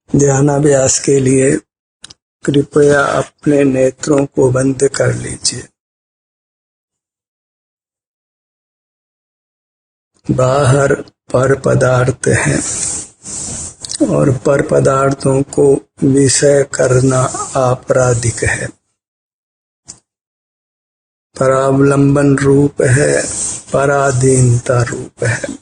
ध्यानाभ्यास के लिए कृपया अपने नेत्रों को बंद कर लीजिए। बाहर पर पदार्थ हैं और पर पदार्थों को विषय करना आपराधिक है। परावलंबन रूप है, पराधीनता रूप है।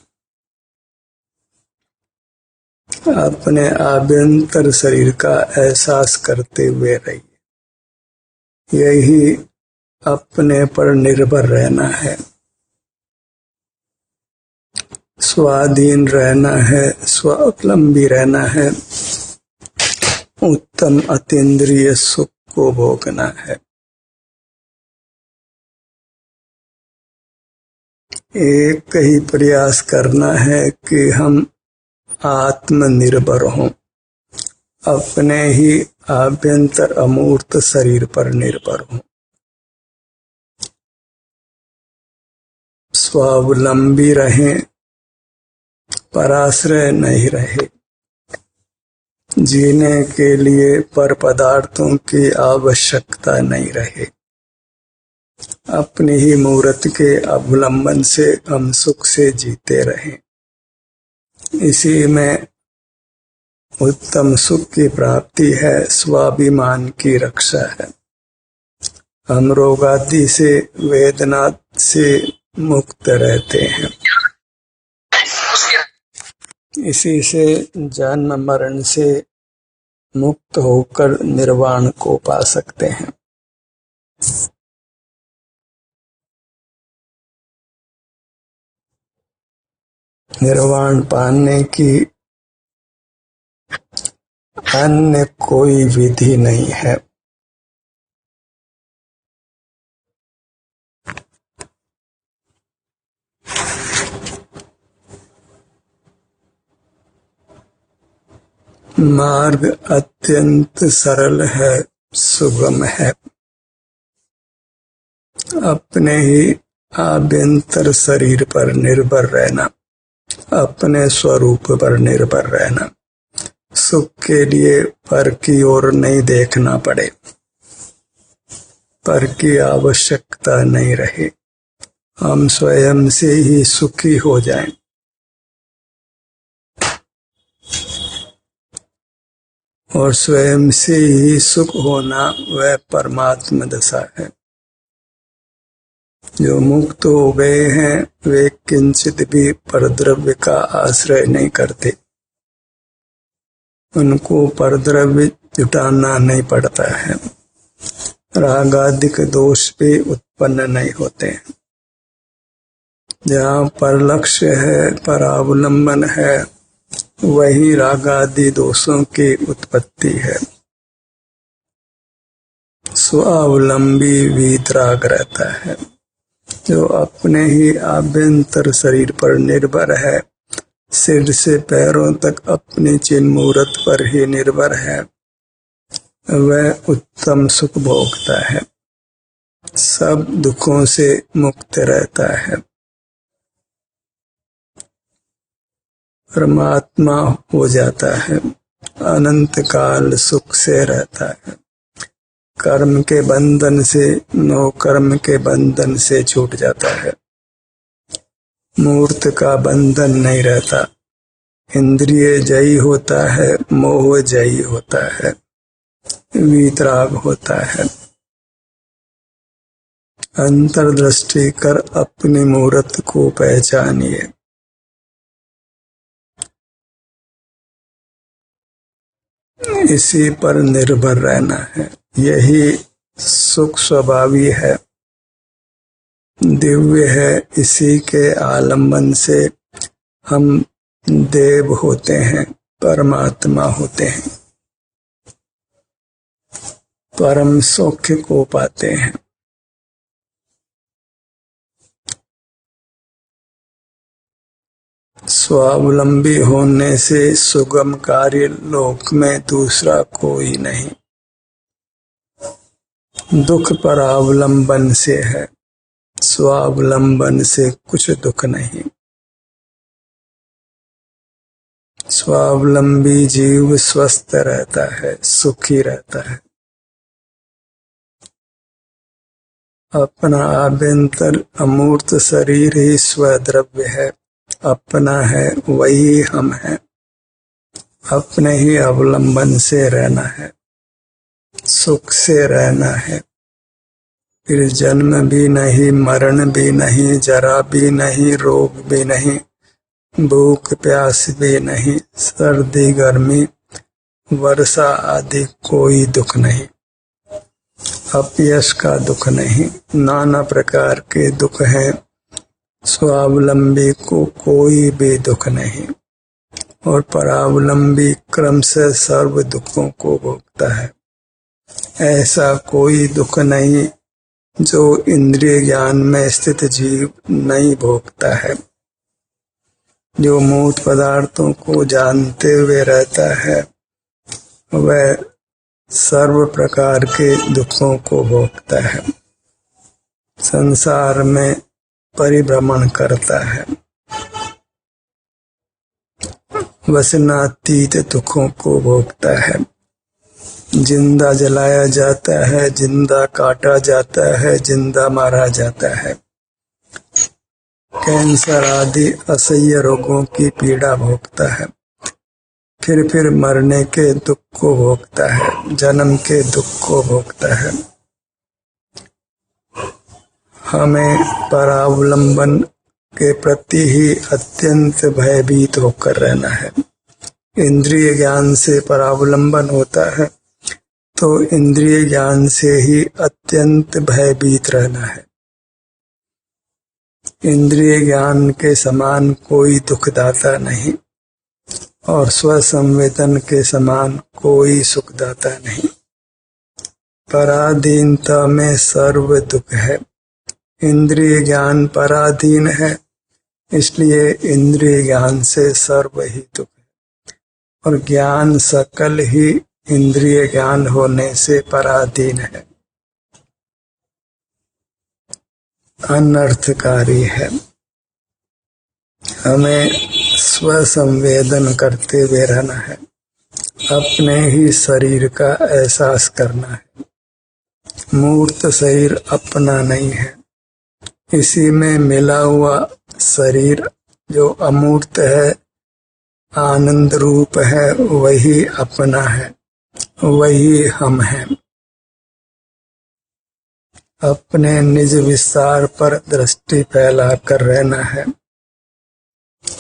अपने आभ्यंतर शरीर का एहसास करते हुए रहिए। यही अपने पर निर्भर रहना है, स्वाधीन रहना है, स्वावलंबी रहना है, उत्तम अतीन्द्रिय सुख को भोगना है। एक ही प्रयास करना है कि हम आत्मनिर्भर हों, अपने ही आभ्यंतर अमूर्त शरीर पर निर्भर हों, स्वावलंबी रहें, पराश्रय नहीं रहे। जीने के लिए पर पदार्थों की आवश्यकता नहीं रहे। अपनी ही मूर्त के अवलंबन से हम सुख से जीते रहें। इसी में उत्तम सुख की प्राप्ति है, स्वाभिमान की रक्षा है। हम रोग आदि से, वेदना से मुक्त रहते हैं। इसी से जन्म मरण से मुक्त होकर निर्वाण को पा सकते हैं। निर्वाण पाने की अन्य कोई विधि नहीं है। मार्ग अत्यंत सरल है, सुगम है। अपने ही आभ्यंतर शरीर पर निर्भर रहना, अपने स्वरूप पर निर्भर रहना, सुख के लिए पर की ओर नहीं देखना पड़े, पर की आवश्यकता नहीं रहे। हम स्वयं से ही सुखी हो जाएं। और स्वयं से ही सुख होना वह परमात्मा दशा है। जो मुक्त हो गए हैं वे किंचित भी परद्रव्य का आश्रय नहीं करते। उनको परद्रव्य जुटाना नहीं पड़ता है। रागादिक दोष भी उत्पन्न नहीं होते। जहाँ पर लक्ष्य है, पर अवलंबन है, वही रागादि दोषों की उत्पत्ति है। स्वावलंबी वीतराग रहता है। जो अपने ही आभ्यंतर शरीर पर निर्भर है, सिर से पैरों तक अपनी चिन्ह मूर्त पर ही निर्भर है, वह उत्तम सुख भोगता है, सब दुखों से मुक्त रहता है, परमात्मा हो जाता है, अनंत काल सुख से रहता है। कर्म के बंधन से, नो कर्म के बंधन से छूट जाता है। मूर्त का बंधन नहीं रहता। इंद्रिय जयी होता है, मोह जयी होता है, वीतराग होता है। अंतर्दृष्टि कर अपनी मूर्त को पहचानिए। इसी पर निर्भर रहना है। यही सुख स्वभावी है, दिव्य है। इसी के आलम्बन से हम देव होते हैं, परमात्मा होते हैं, परम सौख्य को पाते हैं। स्वावलंबी होने से सुगम कार्य लोक में दूसरा कोई नहीं। दुख परावलंबन से है, स्वावलंबन से कुछ दुख नहीं। स्वावलंबी जीव स्वस्थ रहता है, सुखी रहता है। अपना आभ्यंतर अमूर्त शरीर ही स्वद्रव्य है, अपना है, वही हम हैं। अपने ही अवलंबन से रहना है, सुख से रहना है। फिर जन्म भी नहीं, मरण भी नहीं, जरा भी नहीं, रोग भी नहीं, भूख प्यास भी नहीं, सर्दी गर्मी वर्षा आदि कोई दुख नहीं, अपयश का दुख नहीं। नाना प्रकार के दुख हैं, स्वावलंबी को कोई भी दुख नहीं, और परावलंबी क्रम से सर्व दुखों को भोगता है। ऐसा कोई दुख नहीं जो इंद्रिय ज्ञान में स्थित जीव नहीं भोगता है। जो मूर्त पदार्थों को जानते हुए रहता है, वह सर्व प्रकार के दुखों को भोगता है, संसार में परिभ्रमण करता है, वसनातीत दुखों को भोगता है। जिंदा जलाया जाता है, जिंदा काटा जाता है, जिंदा मारा जाता है। कैंसर आदि असह्य रोगों की पीड़ा भोगता है, फिर मरने के दुख को भोगता है, जन्म के दुख को भोगता है। हमें परावलंबन के प्रति ही अत्यंत भयभीत होकर रहना है। इंद्रिय ज्ञान से परावलंबन होता है तो इंद्रिय ज्ञान से ही अत्यंत भयभीत रहना है। इंद्रिय ज्ञान के समान कोई दुखदाता नहीं, और स्वसंवेदन के समान कोई सुखदाता नहीं। पराधीनता में सर्व दुख है। इंद्रिय ज्ञान पराधीन है, इसलिए इंद्रिय ज्ञान से सर्व ही दुख है, और ज्ञान सकल ही इंद्रिय ज्ञान होने से पराधीन है, अनर्थकारी है। हमें स्वसंवेदन करते हुए रहना है, अपने ही शरीर का एहसास करना है। मूर्त शरीर अपना नहीं है, इसी में मिला हुआ शरीर जो अमूर्त है, आनंद रूप है, वही अपना है, वही हम हैं। अपने निज विस्तार पर दृष्टि फैला कर रहना है।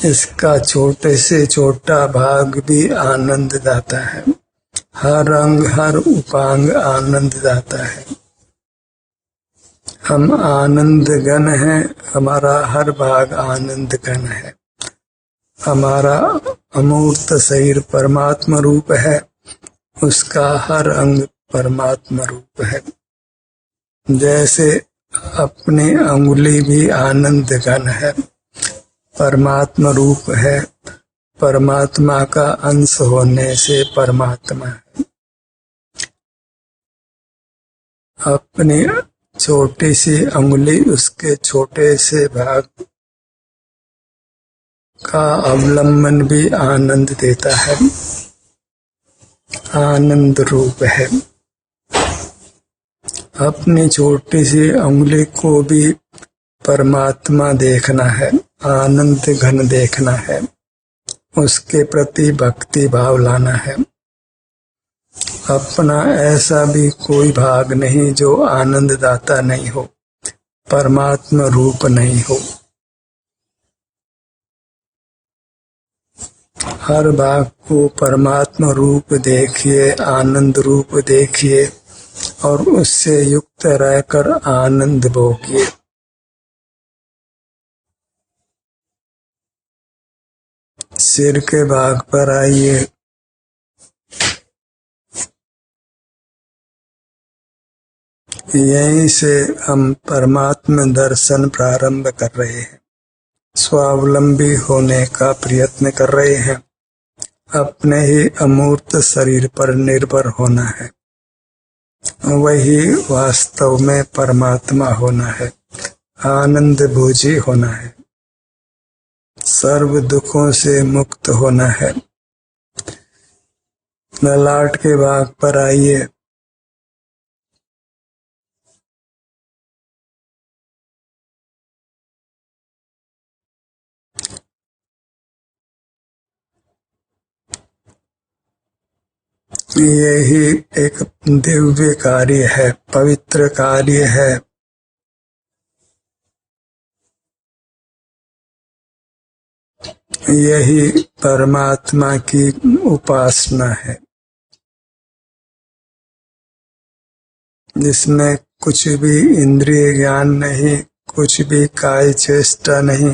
इसका छोटे से छोटा भाग भी आनंद दाता है। हर अंग हर उपांग आनंद दाता है। हम आनंद घन हैं, हमारा हर भाग आनंद घन है। हमारा अमूर्त शरीर परमात्मा रूप है, उसका हर अंग परमात्मा रूप है। जैसे अपनी अंगुली भी आनंद घन है, परमात्मा रूप है, परमात्मा का अंश होने से परमात्मा है। अपनी छोटी सी अंगुली उसके छोटे से भाग का अवलंबन भी आनंद देता है, आनंद रूप है। अपनी छोटी सी अंगुली को भी परमात्मा देखना है, आनंद घन देखना है, उसके प्रति भक्ति भाव लाना है। अपना ऐसा भी कोई भाग नहीं जो आनंद दाता नहीं हो, परमात्मा रूप नहीं हो। हर भाग को परमात्मा रूप देखिए, आनंद रूप देखिए, और उससे युक्त रहकर आनंद भोगिए। सिर के भाग पर आइए। यहीं से हम परमात्मा दर्शन प्रारंभ कर रहे हैं, स्वावलंबी होने का प्रयत्न कर रहे हैं। अपने ही अमूर्त शरीर पर निर्भर होना है, वही वास्तव में परमात्मा होना है, आनंद भोजी होना है, सर्व दुखों से मुक्त होना है। ललाट के भाग पर आइए। यही एक दिव्य कार्य है, पवित्र कार्य है। यही परमात्मा की उपासना है, जिसमें कुछ भी इंद्रिय ज्ञान नहीं, कुछ भी काय चेष्टा नहीं,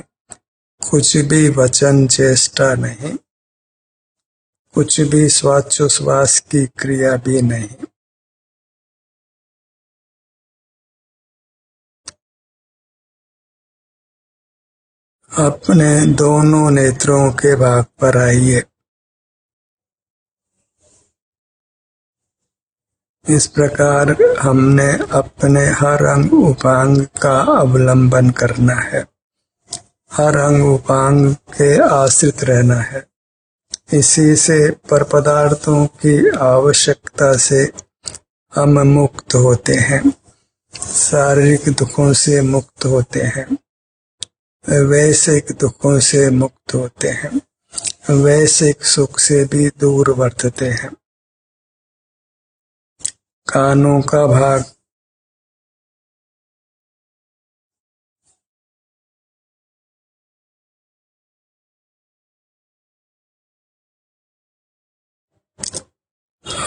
कुछ भी वचन चेष्टा नहीं, कुछ भी श्वासोच्छ्वास की क्रिया भी नहीं। अपने दोनों नेत्रों के भाग पर आइए। इस प्रकार हमने अपने हर अंग उपांग का अवलंबन करना है, हर अंग उपांग के आश्रित रहना है। इसी से पर पदार्थों की आवश्यकता से हम मुक्त होते हैं, शारीरिक दुखों से मुक्त होते हैं, वैश्विक दुखों से मुक्त होते हैं, वैश्विक सुख से भी दूर वर्तते हैं। कानों का भाग।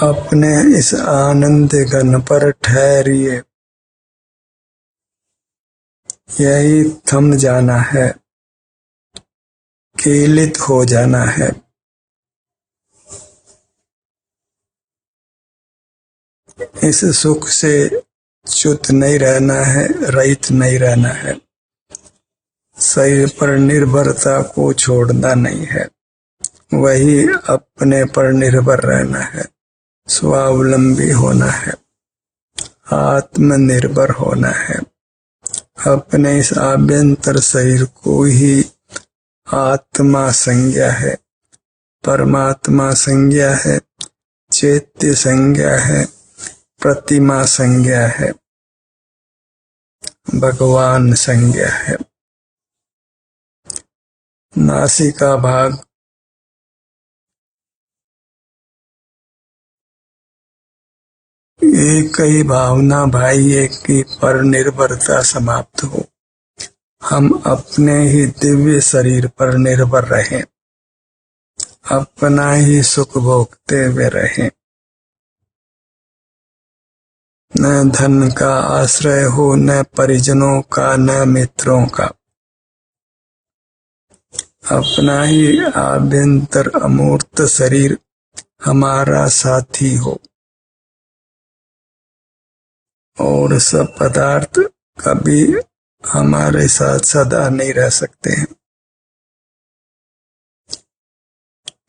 अपने इस आनंद घन पर ठहरिए। यही थम जाना है, कीलित हो जाना है। इस सुख से च्युत नहीं रहना है, रहित नहीं रहना है। शरीर पर निर्भरता को छोड़ना नहीं है, वही अपने पर निर्भर रहना है, स्वावलंबी होना है, आत्मनिर्भर होना है। अपने इस आभ्यंतर शरीर को ही आत्मा संज्ञा है, परमात्मा संज्ञा है, चैत्य संज्ञा है, प्रतिमा संज्ञा है, भगवान संज्ञा है। नासिका भाग। एक ही भावना भाई एक की पर निर्भरता समाप्त हो, हम अपने ही दिव्य शरीर पर निर्भर रहें, अपना ही सुख भोगते हुए रहें। न धन का आश्रय हो, न परिजनों का, न मित्रों का। अपना ही आभ्यंतर अमूर्त शरीर हमारा साथी हो, और सब पदार्थ कभी हमारे साथ सदा नहीं रह सकते हैं।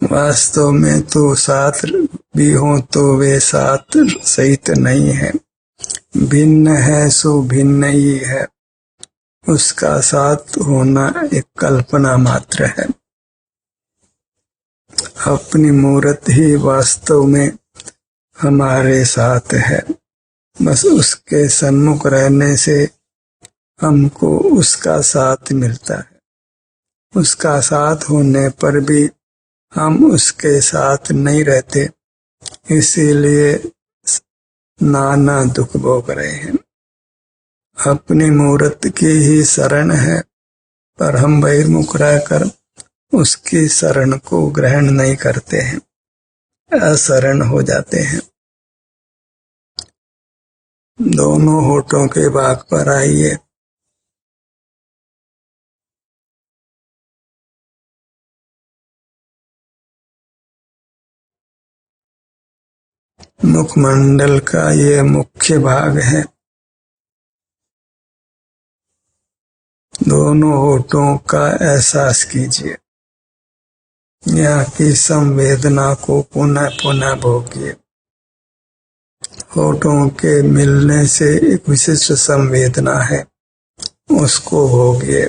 वास्तव में तो साथ भी हो तो वे साथ सहित नहीं है, भिन्न है सो भिन्न ही है, उसका साथ होना एक कल्पना मात्र है। अपनी मूर्त ही वास्तव में हमारे साथ है, बस उसके सन्मुख रहने से हमको उसका साथ मिलता है। उसका साथ होने पर भी हम उसके साथ नहीं रहते, इसीलिए नाना दुख भोग रहे हैं। अपनी मूर्त की ही शरण है, पर हम बहिर्मुख रहकर उसकी शरण को ग्रहण नहीं करते हैं, अशरण हो जाते हैं। दोनों होठों के भाग पर आइए। मुखमंडल का ये मुख्य भाग है। दोनों होठों का एहसास कीजिए, यहाँ की संवेदना को पुनः पुनः भोगिए। होठों के मिलने से एक विशिष्ट संवेदना है, उसको भोगिए।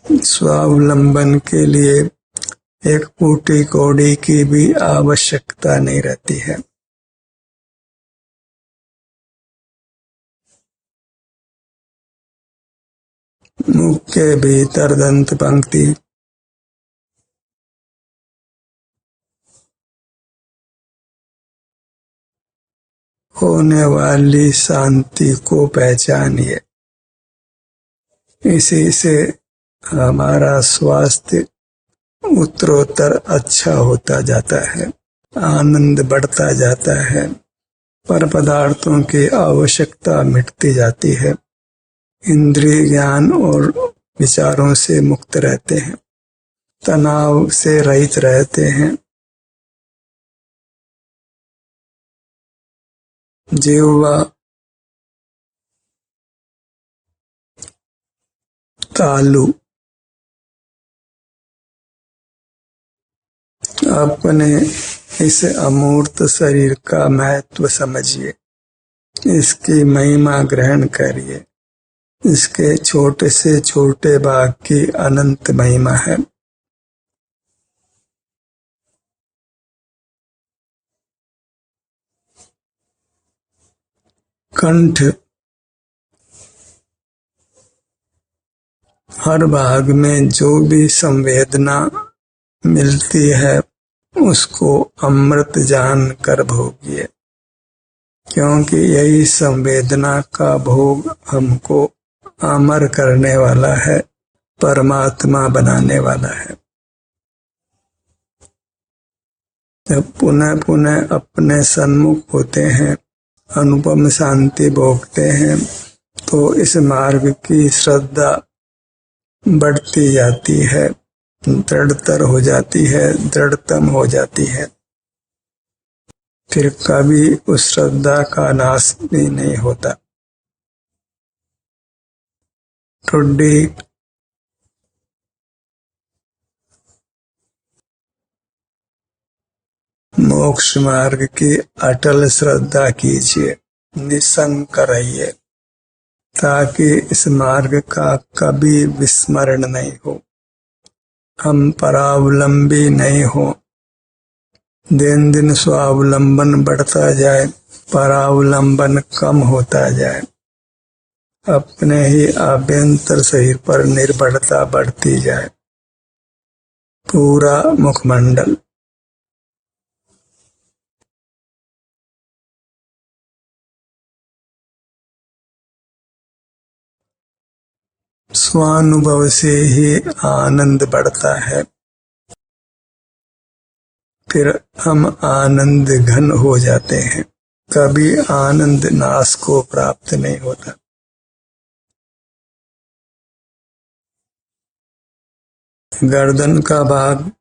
स्वावलंबन के लिए एक फूटी कौड़ी की भी आवश्यकता नहीं रहती है। मुख के भीतर दंत पंक्ति होने वाली शांति को पहचानिए। इसी से हमारा स्वास्थ्य उत्तरोत्तर अच्छा होता जाता है, आनंद बढ़ता जाता है, पर पदार्थों की आवश्यकता मिटती जाती है, इंद्रिय ज्ञान और विचारों से मुक्त रहते हैं, तनाव से रहित रहते हैं। जिह्वा तालु अपने इस अमूर्त शरीर का महत्व समझिए, इसकी महिमा ग्रहण करिए। इसके छोटे से छोटे भाग की अनंत महिमा है। कंठ हर भाग में जो भी संवेदना मिलती है उसको अमृत जान कर भोगिए, क्योंकि यही संवेदना का भोग हमको अमर करने वाला है, परमात्मा बनाने वाला है। जब पुनः पुनः अपने सन्मुख होते हैं, अनुपम शांति भोगते हैं, तो इस मार्ग की श्रद्धा बढ़ती जाती है, दृढ़तर हो जाती है, दृढ़तम हो जाती है। फिर कभी उस श्रद्धा का नाश भी नहीं होता। ठुड्डी मोक्ष मार्ग की अटल श्रद्धा कीजिए, निसंक रहिए, ताकि इस मार्ग का कभी विस्मरण नहीं हो, हम परावलंबी नहीं हो। दिन दिन स्वावलंबन बढ़ता जाए, परावलंबन कम होता जाए, अपने ही आभ्यंतर शरीर पर निर्भरता बढ़ती जाए। पूरा मुखमंडल स्वानुभव से ही आनंद बढ़ता है, फिर हम आनंद घन हो जाते हैं, कभी आनंद नाश को प्राप्त नहीं होता। गर्दन का भाग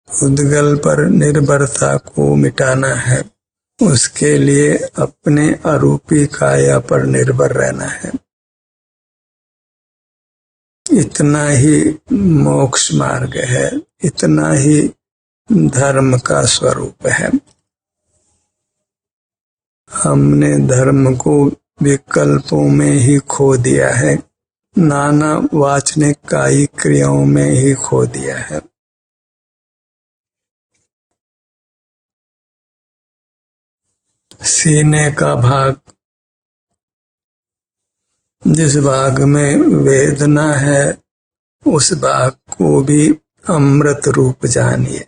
उद्गल पर निर्भरता को मिटाना है, उसके लिए अपने अरूपी काया पर निर्भर रहना है। इतना ही मोक्ष मार्ग है, इतना ही धर्म का स्वरूप है। हमने धर्म को विकल्पों में ही खो दिया है, नाना वाचनिक कायिक क्रियाओं में ही खो दिया है। सीने का भाग, जिस भाग में वेदना है उस भाग को भी अमृत रूप जानिए,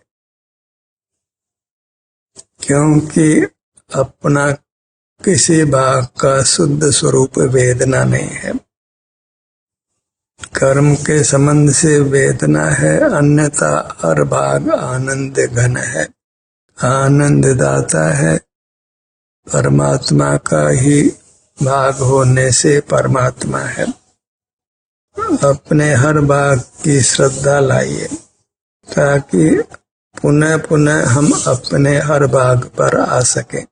क्योंकि अपना किसी भाग का शुद्ध स्वरूप वेदना नहीं है। कर्म के संबंध से वेदना है, अन्यथा हर भाग आनंद घन है, आनंद दाता है। परमात्मा का ही भाग होने से परमात्मा है। अपने हर भाग की श्रद्धा लाइए, ताकि पुनः पुनः हम अपने हर भाग पर आ सकें,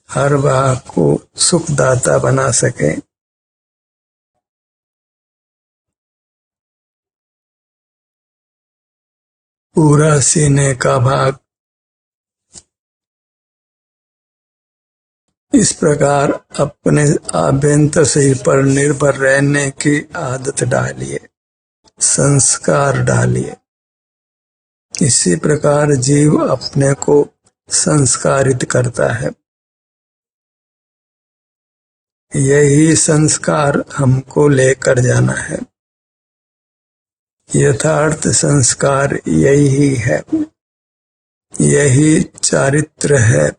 हर भाग को सुखदाता बना सकें। पूरा सीने का भाग इस प्रकार अपने आभ्यंतर शरीर पर निर्भर रहने की आदत डालिए, संस्कार डालिए। इसी प्रकार जीव अपने को संस्कारित करता है। यही संस्कार हमको लेकर जाना है। यथार्थ संस्कार यही है, यही चारित्र है,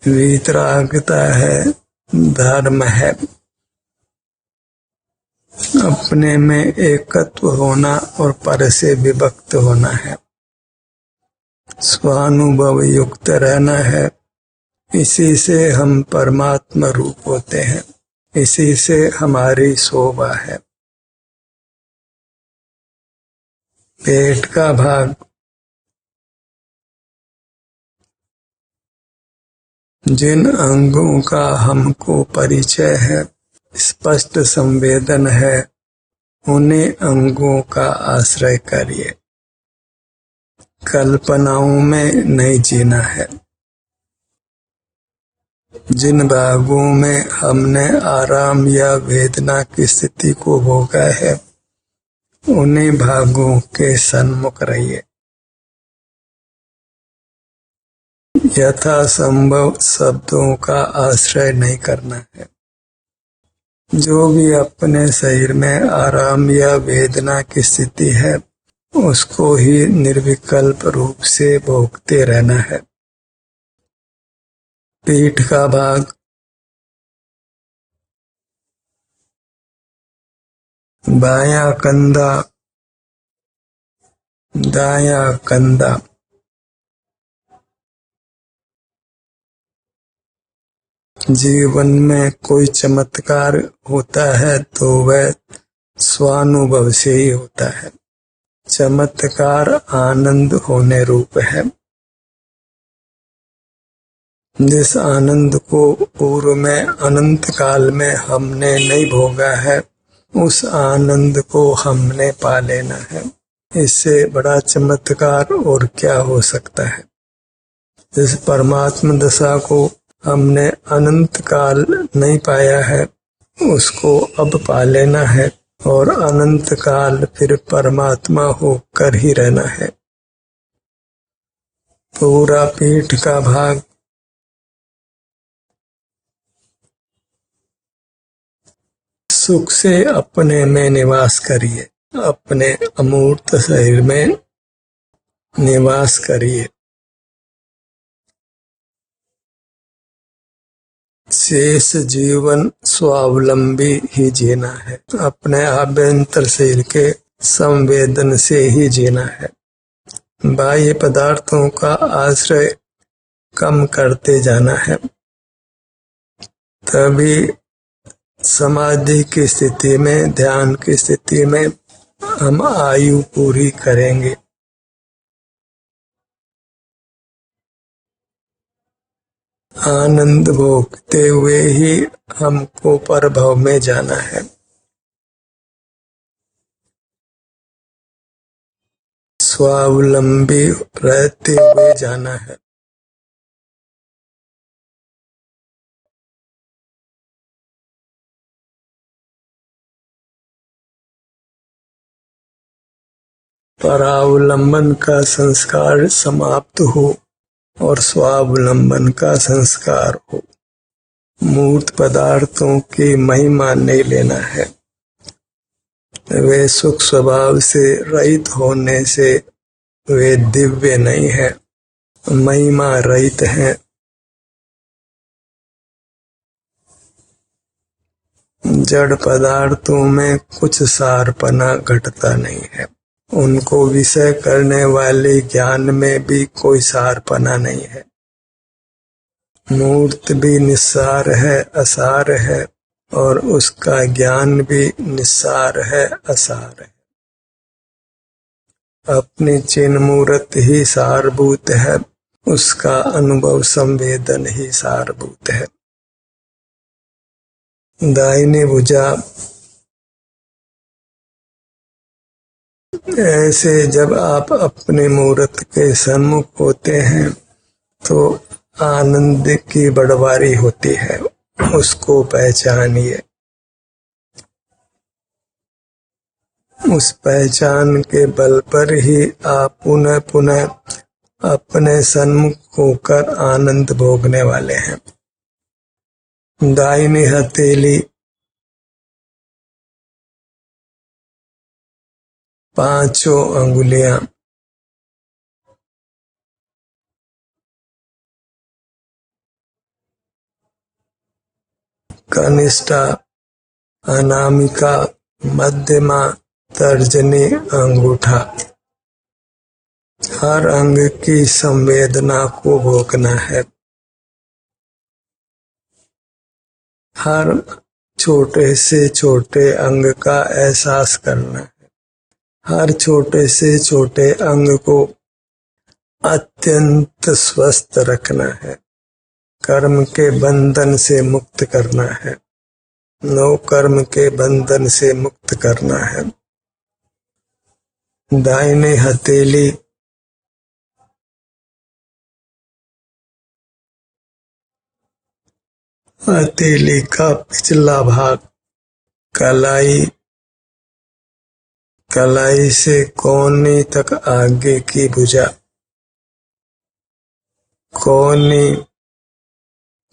वीतरागता है, धर्म है। अपने में एकत्व होना और पर से विभक्त होना है, स्वानुभव युक्त रहना है। इसी से हम परमात्मा रूप होते हैं, इसी से हमारी शोभा है। पेट का भाग जिन अंगों का हमको परिचय है, स्पष्ट संवेदन है, उन्हीं अंगों का आश्रय करिए। कल्पनाओं में नहीं जीना है। जिन भागों में हमने आराम या वेदना की स्थिति को भोगा है, उन्हीं भागों के सन्मुख रहिए। यथासंभव शब्दों का आश्रय नहीं करना है। जो भी अपने शरीर में आराम या वेदना की स्थिति है, उसको ही निर्विकल्प रूप से भोगते रहना है। पीठ का भाग बायां कंधा, दायां कंधा, जीवन में कोई चमत्कार होता है तो वह स्वानुभव से ही होता है। चमत्कार आनंद होने रूप है। जिस आनंद को पूर्व में अनंत काल में हमने नहीं भोगा है, उस आनंद को हमने पा लेना है। इससे बड़ा चमत्कार और क्या हो सकता है। जिस परमात्मा दशा को हमने अनंत काल नहीं पाया है, उसको अब पा लेना है और अनंत काल फिर परमात्मा होकर ही रहना है। पूरा पीठ का भाग सुख से अपने में निवास करिए, अपने अमूर्त शरीर में निवास करिए। शेष जीवन स्वावलंबी ही जीना है। अपने आभ्यंतर शरीर के संवेदन से ही जीना है। बाह्य पदार्थों का आश्रय कम करते जाना है, तभी समाधि की स्थिति में, ध्यान की स्थिति में हम आयु पूरी करेंगे। आनंद भोगते हुए ही हमको परभव में जाना है। स्वावलंबी रहते हुए जाना है। परावलंबन का संस्कार समाप्त हो और स्वावलंबन का संस्कार हो। मूर्त पदार्थों की महिमा नहीं लेना है। वे सुख स्वभाव से रहित होने से वे दिव्य नहीं है, महिमा रहित हैं। जड़ पदार्थों में कुछ सारपना घटता नहीं है। उनको विषय करने वाले ज्ञान में भी कोई सारपना नहीं है। मूर्त भी निस्सार है, असार है, और उसका ज्ञान भी निस्सार है, असार है। अपनी चिन्ह मूर्त ही सारभूत है, उसका अनुभव संवेदन ही सारभूत है। दाहिनी भुजा ऐसे जब आप अपने मूर्त के सन्मुख होते हैं तो आनंद की बड़वारी होती है, उसको पहचानिए। उस पहचान के बल पर ही आप पुनः पुनः अपने सन्मुख होकर आनंद भोगने वाले हैं। दाहिनी हथेली 5 अंगुलियां कनिष्ठा, अनामिका, मध्यमा, तर्जनी, अंगूठा। हर अंग की संवेदना को भोगना है। हर छोटे से छोटे अंग का एहसास करना है। हर छोटे से छोटे अंग को अत्यंत स्वस्थ रखना है। कर्म के बंधन से मुक्त करना है। नौ कर्म के बंधन से मुक्त करना है। दाहिनी हथेली हथेली का पिछला भाग कलाई, कलाई से कोहनी तक आगे की भुजा,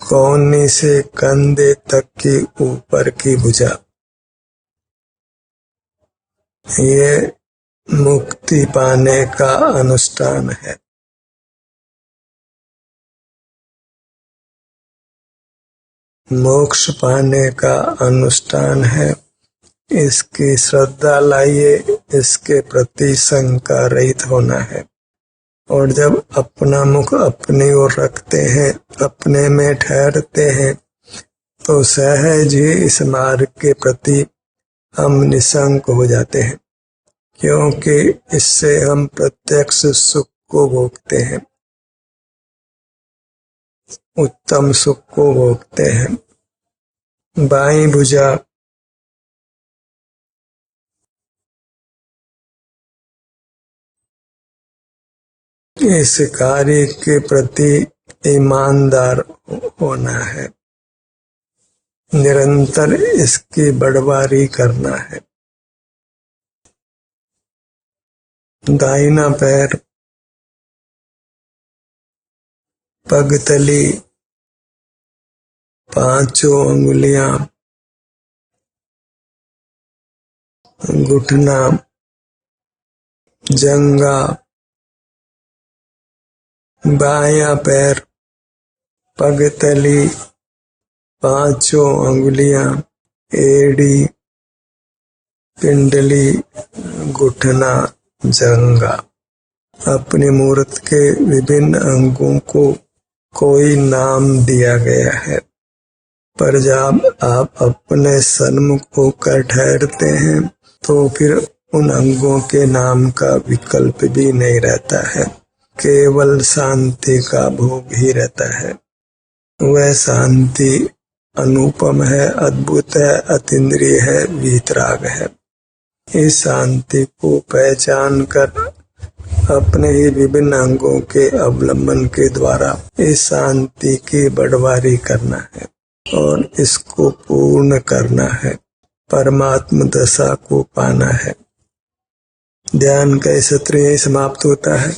कोहनी से कंधे तक की ऊपर की भुजा। ये मुक्ति पाने का अनुष्ठान है। मोक्ष पाने का अनुष्ठान है। इसकी श्रद्धा लाइए, इसके प्रति शंका रहित होना है। और जब अपना मुख अपनी ओर रखते हैं, अपने में ठहरते हैं, तो सहज ही इस मार्ग के प्रति हम निशंक हो जाते हैं, क्योंकि इससे हम प्रत्यक्ष सुख को भोगते हैं, उत्तम सुख को भोगते हैं। बाईं भुजा इस कार्य के प्रति ईमानदार होना है। निरंतर इसकी बढ़वारी करना है। दाहिना पैर पगतली 5 अंगुलियां, घुटना, जंगा। बायां पैर पगतली 5 अंगुलियां, एड़ी, पिंडली, घुटना, जंगा। अपने मूर्त के विभिन्न अंगों को कोई नाम दिया गया है, पर जब आप अपने सन्मुख होकर ठहरते हैं, तो फिर उन अंगों के नाम का विकल्प भी नहीं रहता है। केवल शांति का भोग ही रहता है। वह शांति अनुपम है, अद्भुत है, अतीन्द्रिय है, वीतराग है। इस शांति को पहचान कर अपने ही विभिन्न अंगों के अवलंबन के द्वारा इस शांति की बढ़वारी करना है और इसको पूर्ण करना है, परमात्म दशा को पाना है। ध्यान का सत्र यही समाप्त होता है।